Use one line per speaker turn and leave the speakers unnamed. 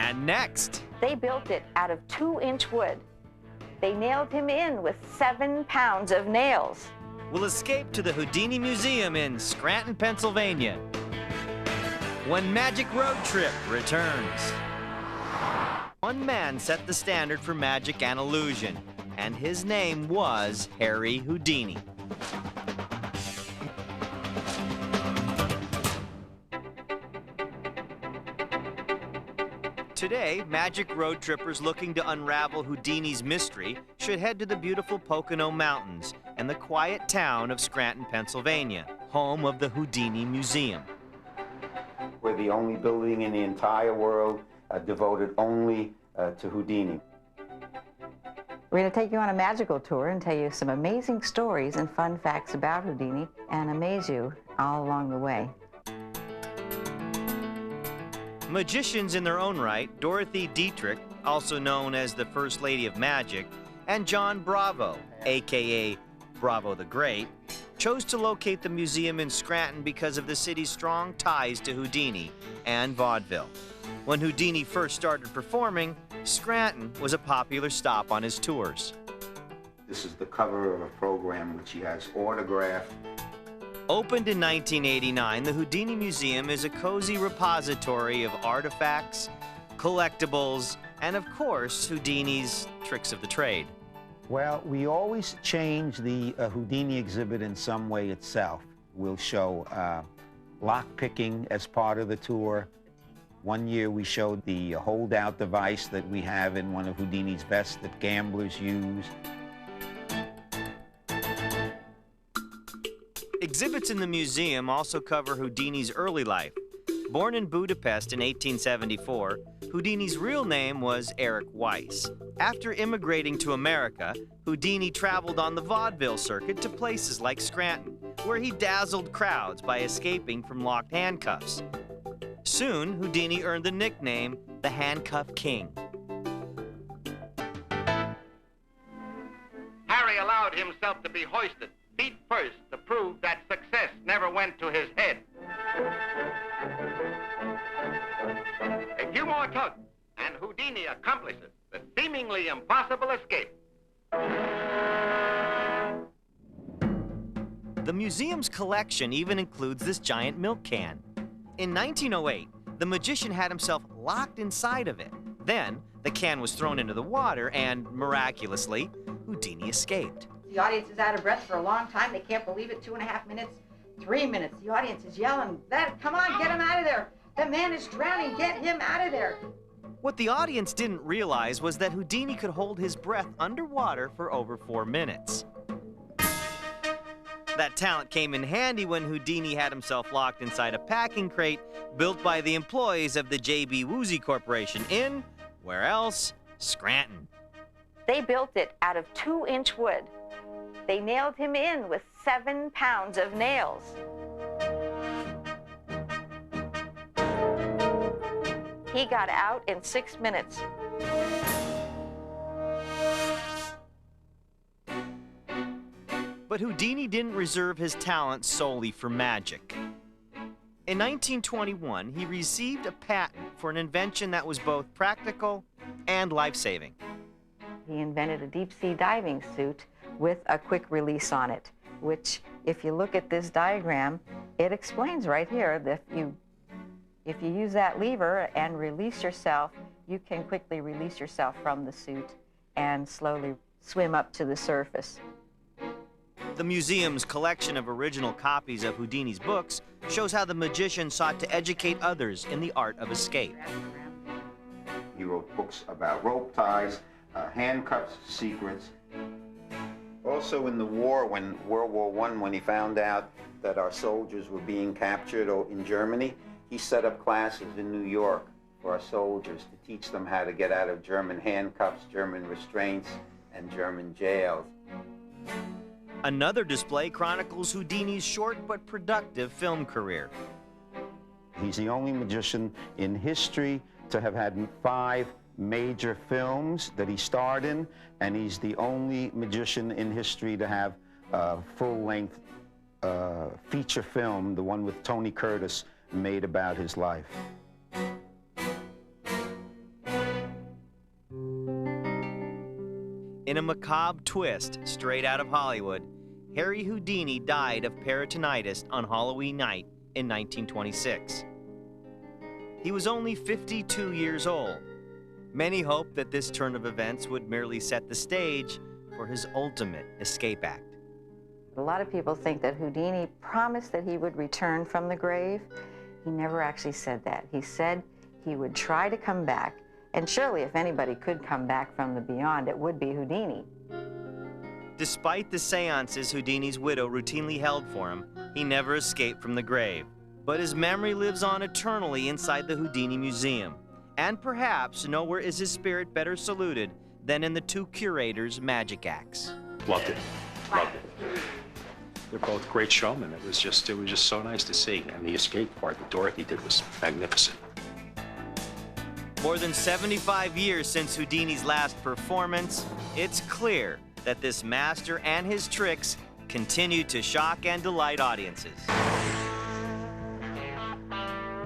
And next,
they built it out of 2-inch wood. They nailed him in with 7 pounds of nails.
we'll escape to the Houdini Museum in Scranton, Pennsylvania, when Magic Road Trip returns. One man set the standard for magic and illusion, and his name was Harry Houdini. Today, Magic Road Trippers looking to unravel Houdini's mystery should head to the beautiful Pocono Mountains and the quiet town of Scranton, Pennsylvania, home of the Houdini Museum.
We're the only building in the entire world devoted only to Houdini.
We're going to take you on a magical tour and tell you some amazing stories and fun facts about Houdini and amaze you all along the way.
Magicians in their own right, Dorothy Dietrich, also known as the First Lady of Magic, and John Bravo, a.k.a. Bravo the Great, chose to locate the museum in Scranton because of the city's strong ties to Houdini and vaudeville. When Houdini first started performing, Scranton was a popular stop on his tours.
This is the cover of a program which he has autographed.
Opened in 1989, the Houdini Museum is a cozy repository of artifacts, collectibles, and of course, Houdini's tricks of the trade.
Well, we always change the Houdini exhibit in some way itself. We'll show lock picking as part of the tour. One year we showed the holdout device that we have in one of Houdini's vests that gamblers use.
Exhibits in the museum also cover Houdini's early life. Born in Budapest in 1874, Houdini's real name was Eric Weiss. After immigrating to America, Houdini traveled on the vaudeville circuit to places like Scranton, where he dazzled crowds by escaping from locked handcuffs. Soon, Houdini earned the nickname the Handcuff King.
Harry allowed himself to be hoisted feet first to prove that success never went to his head. A few more tugs, and Houdini accomplishes the seemingly impossible escape.
The museum's collection even includes this giant milk can. In 1908, the magician had himself locked inside of it. Then, the can was thrown into the water and, miraculously, Houdini escaped.
The audience is out of breath for a long time. They can't believe it. 2.5 minutes, 3 minutes. The audience is yelling, come on, get him out of there. The man is drowning, get him out of there.
What the audience didn't realize was that Houdini could hold his breath underwater for over 4 minutes. That talent came in handy when Houdini had himself locked inside a packing crate built by the employees of the J.B. Woozy Corporation in, where else? Scranton.
They built it out of 2-inch wood. They nailed him in with 7 pounds of nails. He got out in 6 minutes.
But Houdini didn't reserve his talent solely for magic. In 1921, he received a patent for an invention that was both practical and life-saving.
He invented a deep-sea diving suit with a quick release on it, which, if you look at this diagram, it explains right here that if you use that lever and release yourself, you can quickly release yourself from the suit and slowly swim up to the surface.
The museum's collection of original copies of Houdini's books shows how the magician sought to educate others in the art of escape.
He wrote books about rope ties, handcuffs, secrets. Also in the war, when World War I, when he found out that our soldiers were being captured in Germany, he set up classes in New York for our soldiers to teach them how to get out of German handcuffs, German restraints, and German jails.
Another display chronicles Houdini's short but productive film career.
He's the only magician in history to have had 5 major films that he starred in, and he's the only magician in history to have a full-length feature film, the one with Tony Curtis, made about his life.
In a macabre twist straight out of Hollywood, Harry Houdini died of peritonitis on Halloween night in 1926. He was only 52 years old. Many hoped that this turn of events would merely set the stage for his ultimate escape act.
A lot of people think that Houdini promised that he would return from the grave. He never actually said that. He said he would try to come back, and surely if anybody could come back from the beyond, it would be Houdini.
Despite the seances Houdini's widow routinely held for him, he never escaped from the grave. But his memory lives on eternally inside the Houdini Museum. And perhaps nowhere is his spirit better saluted than in the two curators' magic acts.
Loved it. Loved it. They're both great showmen. It was just so nice to see. And the escape part that Dorothy did was magnificent.
More than 75 years since Houdini's last performance, it's clear that this master and his tricks continue to shock and delight audiences.